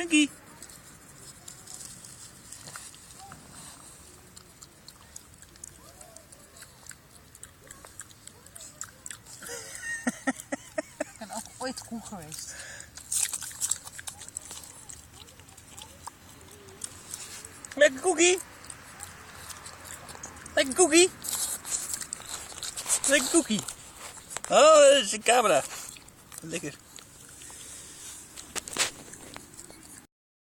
Frankie. Ik ben ook ooit koe geweest. Lekker cookie. Lekker cookie. Lekker cookie. Oh, dat is een camera. Lekker.